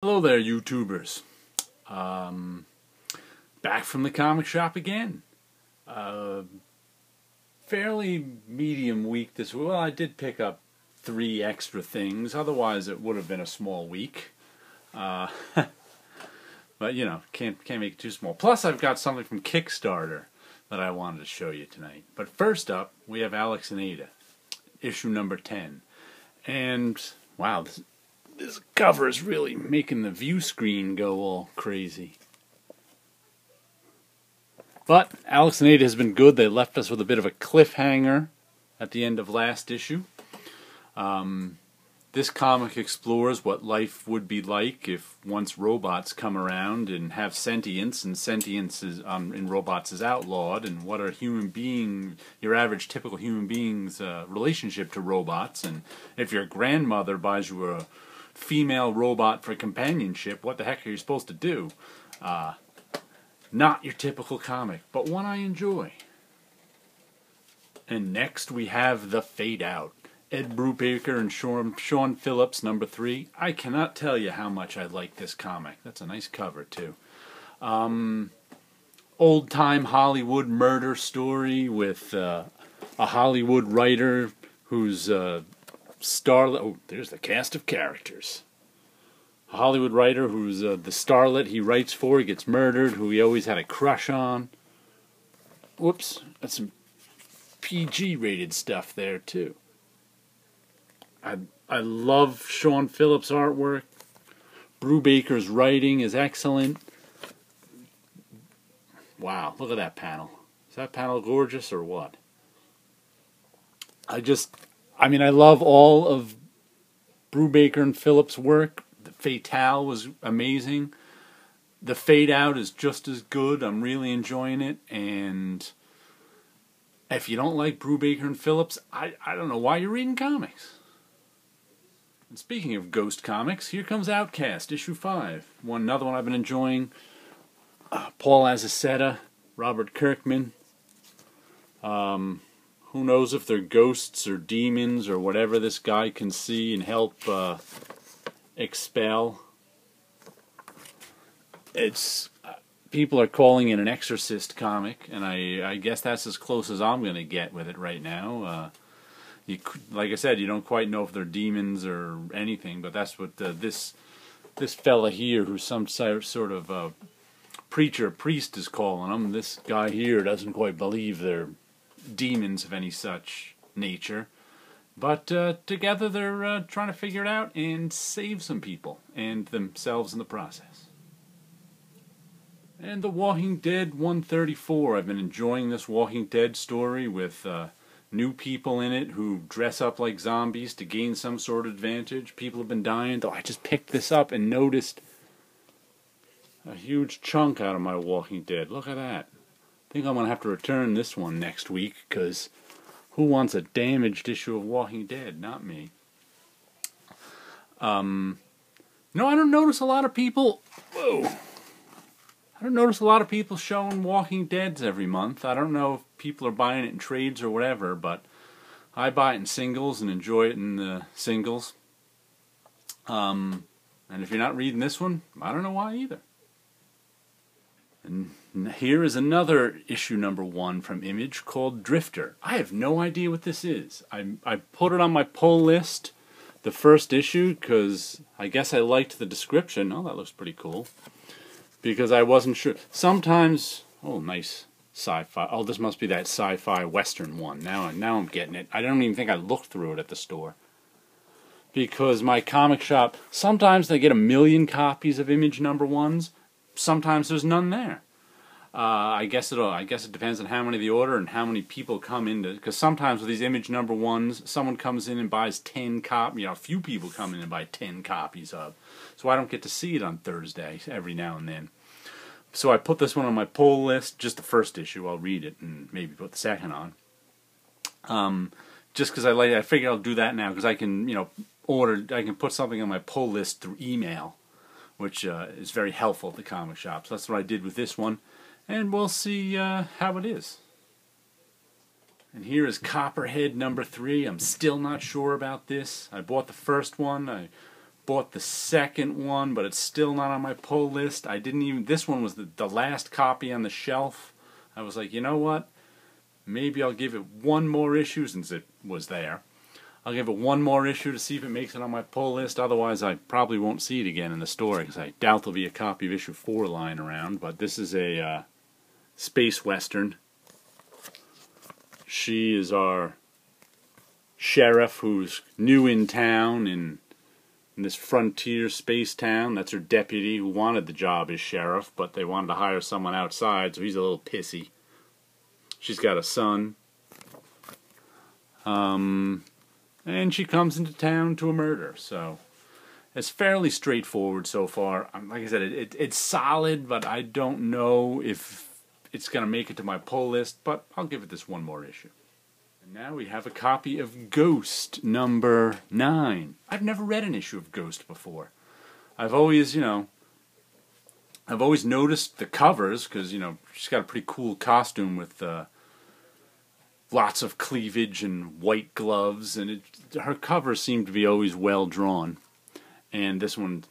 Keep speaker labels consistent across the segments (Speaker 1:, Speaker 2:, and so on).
Speaker 1: Hello there, YouTubers. Back from the comic shop again. Fairly medium week this week. Well, I did pick up 3 extra things. Otherwise, it would have been a small week. But you know, can't make it too small. Plus, I've got something from Kickstarter that I wanted to show you tonight. But first up, we have Alex and Ada, issue number 10. And wow, this cover is really making the view screen go all crazy. But Alex and Ada has been good. They left us with a bit of a cliffhanger at the end of last issue. This comic explores what life would be like if once robots come around and have sentience, and sentience is, in robots is outlawed, and what are your average typical human being's relationship to robots, and if your grandmother buys you a female robot for companionship, what the heck are you supposed to do? Not your typical comic, but one I enjoy. And next we have The Fade Out. Ed Brubaker and Sean Phillips, number 3. I cannot tell you how much I like this comic. That's a nice cover, too. Old-time Hollywood murder story with a Hollywood writer who's starlet. Oh, there's the cast of characters. A Hollywood writer who's the starlet he writes for. He gets murdered, who he always had a crush on. Whoops, that's some PG-rated stuff there, too. I love Sean Phillips' artwork. Brubaker's writing is excellent. Wow, look at that panel. Is that panel gorgeous or what? I love all of Brubaker and Phillips' work. The Fatale was amazing. The Fade Out is just as good. I'm really enjoying it. And if you don't like Brubaker and Phillips, I don't know why you're reading comics. And speaking of ghost comics, here comes Outcast, issue 5. Another one I've been enjoying. Paul Azaceta, Robert Kirkman. Who knows if they're ghosts or demons or whatever this guy can see and help expel. People are calling it an Exorcist comic, and I guess that's as close as I'm going to get with it right now. Like I said, you don't quite know if they're demons or anything, but that's what this fella here, who's some sort of priest is calling them. This guy here doesn't quite believe they're demons of any such nature. But together they're trying to figure it out and save some people and themselves in the process. And The Walking Dead 134. I've been enjoying this Walking Dead story with new people in it who dress up like zombies to gain some sort of advantage. People have been dying. Though I just picked this up and noticed a huge chunk out of my Walking Dead. Look at that. I think I'm going to have to return this one next week, because who wants a damaged issue of Walking Dead? Not me. I don't notice a lot of people... Whoa! I don't notice a lot of people showing Walking Deads every month. I don't know if people are buying it in trades or whatever, but I buy it in singles and enjoy it in the singles. And if you're not reading this one, I don't know why either. And here is another issue number 1 from Image called Drifter. I have no idea what this is. I put it on my pull list, the first issue, because I guess I liked the description. Oh, that looks pretty cool. Because I wasn't sure. Sometimes, oh, nice sci-fi. Oh, this must be that sci-fi western one. Now I'm getting it. I don't even think I looked through it at the store. Because my comic shop, sometimes they get 1,000,000 copies of Image number 1s. Sometimes there's none there. I guess it depends on how many they order and how many people come in. Because sometimes with these Image number 1s, someone comes in and buys 10 copies. A few people come in and buy 10 copies of. So I don't get to see it on Thursday every now and then. So I put this one on my pull list, just the first issue. I'll read it and maybe put the second on. Just because I figure I'll do that now, because I can, I can put something on my pull list through email, which is very helpful at the comic shop. So that's what I did with this one, and we'll see how it is. And here is Copperhead number 3. I'm still not sure about this. I bought the first one. I bought the second one, but it's still not on my pull list. This one was the last copy on the shelf. I was like, you know what? Maybe I'll give it one more issue since it was there. I'll give it one more issue to see if it makes it on my pull list. Otherwise, I probably won't see it again in the store because I doubt there'll be a copy of issue 4 lying around. But this is a space western. She is our sheriff who's new in town in this frontier space town. That's her deputy who wanted the job as sheriff, but they wanted to hire someone outside, so he's a little pissy. She's got a son. And she comes into town to a murder, so it's fairly straightforward so far. Like I said, it's solid, but I don't know if it's going to make it to my pull list, but I'll give it this one more issue. And now we have a copy of Ghost number 9. I've never read an issue of Ghost before. I've always noticed the covers, because, she's got a pretty cool costume with lots of cleavage and white gloves, and her covers seem to be always well drawn. And this one,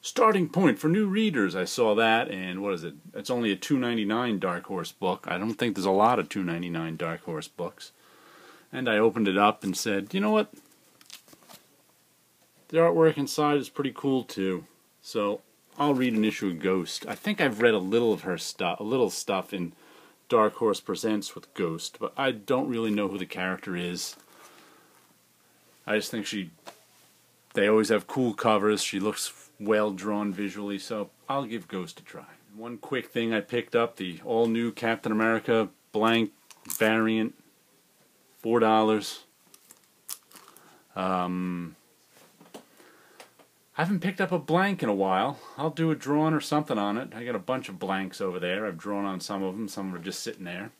Speaker 1: starting point for new readers, I saw that, and what is it? It's only a $2.99 Dark Horse book. I don't think there's a lot of $2.99 Dark Horse books. And I opened it up and said, you know what? The artwork inside is pretty cool too. So I'll read an issue of Ghost. I think I've read a little of her stuff, in Dark Horse Presents with Ghost, but I don't really know who the character is. I just think they always have cool covers. She looks well drawn visually, so I'll give Ghost a try. One quick thing I picked up, the all-new Captain America blank variant, $4. I haven't picked up a blank in a while. I'll do a drawing or something on it. I got a bunch of blanks over there. I've drawn on some of them. Some are just sitting there.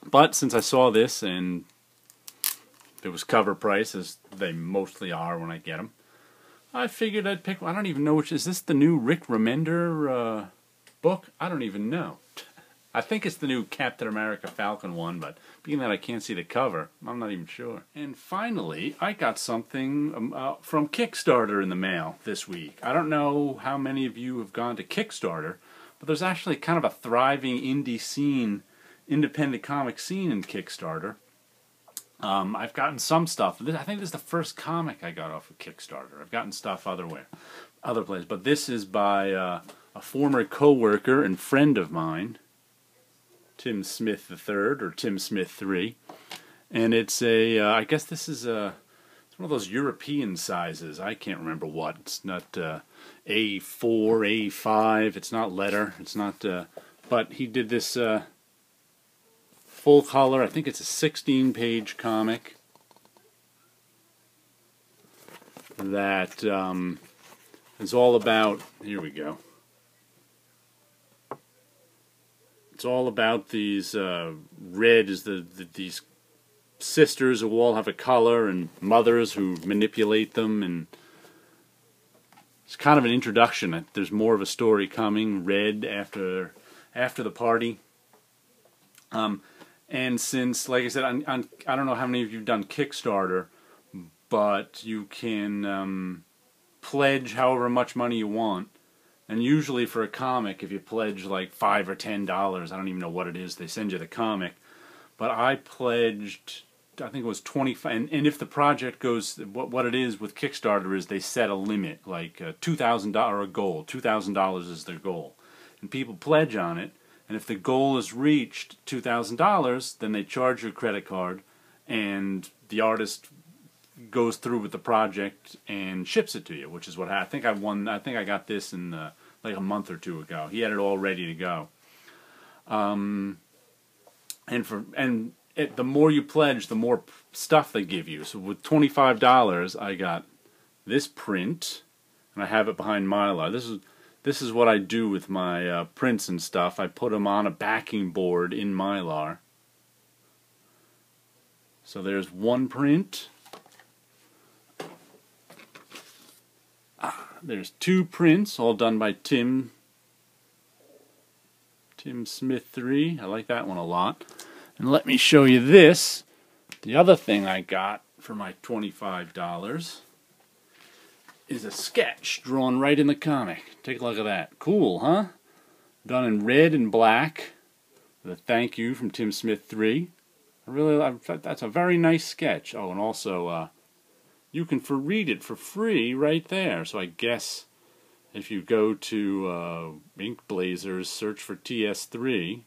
Speaker 1: But since I saw this and it was cover price, as they mostly are when I get them, I figured I'd pick one. I don't even know which. Is this the new Rick Remender book? I don't even know. I think it's the new Captain America Falcon one, but being that I can't see the cover, I'm not even sure. And finally, I got something from Kickstarter in the mail this week. I don't know how many of you have gone to Kickstarter, but there's actually kind of a thriving indie scene, independent comic scene in Kickstarter. I've gotten some stuff. I think this is the first comic I got off of Kickstarter. I've gotten stuff other places, but this is by a former co-worker and friend of mine, Tim Smith III, or Tim Smith III, and it's I guess this is it's one of those European sizes. I can't remember what. It's not A4, A5. It's not letter. It's not. But he did this full color. I think it's a 16-page comic that is all about. Here we go. It's all about these red is these sisters who all have a color and mothers who manipulate them, and it's kind of an introduction. There's more of a story coming. Red after the party. And since, like I said, I don't know how many of you have done Kickstarter, but you can pledge however much money you want. And usually for a comic, if you pledge like $5 or $10, I don't even know what it is, they send you the comic. But I pledged, I think it was $25. And if the project goes, what it is with Kickstarter is they set a limit, like $2,000 a goal. $2,000 is their goal. And people pledge on it. And if the goal is reached, $2,000, then they charge your credit card, and the artist goes through with the project and ships it to you, which is what I think I won. I think I got this in like a month or two ago. He had it all ready to go. The more you pledge, the more stuff they give you. So with $25, I got this print, and I have it behind Mylar. This is what I do with my prints and stuff. I put them on a backing board in Mylar. So there's one print. There's two prints, all done by Tim Smith III. I like that one a lot. And let me show you this. The other thing I got for my $25 is a sketch drawn right in the comic. Take a look at that. Cool, huh? Done in red and black. With a thank you from Tim Smith 3. That's a very nice sketch. Oh, and also, you can read it for free right there. So I guess if you go to Ink Blazers, search for TS3,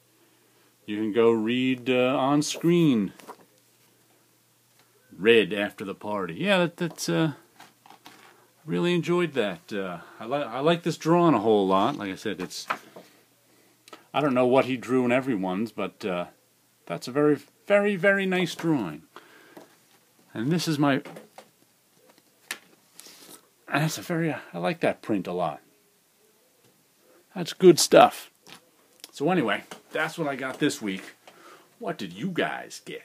Speaker 1: you can go read on screen. Red after the party. Yeah, that's really enjoyed that. I like this drawing a whole lot. Like I said, I don't know what he drew in everyone's, but that's a very, very, very nice drawing. And this is I like that print a lot. That's good stuff. So anyway, that's what I got this week. What did you guys get?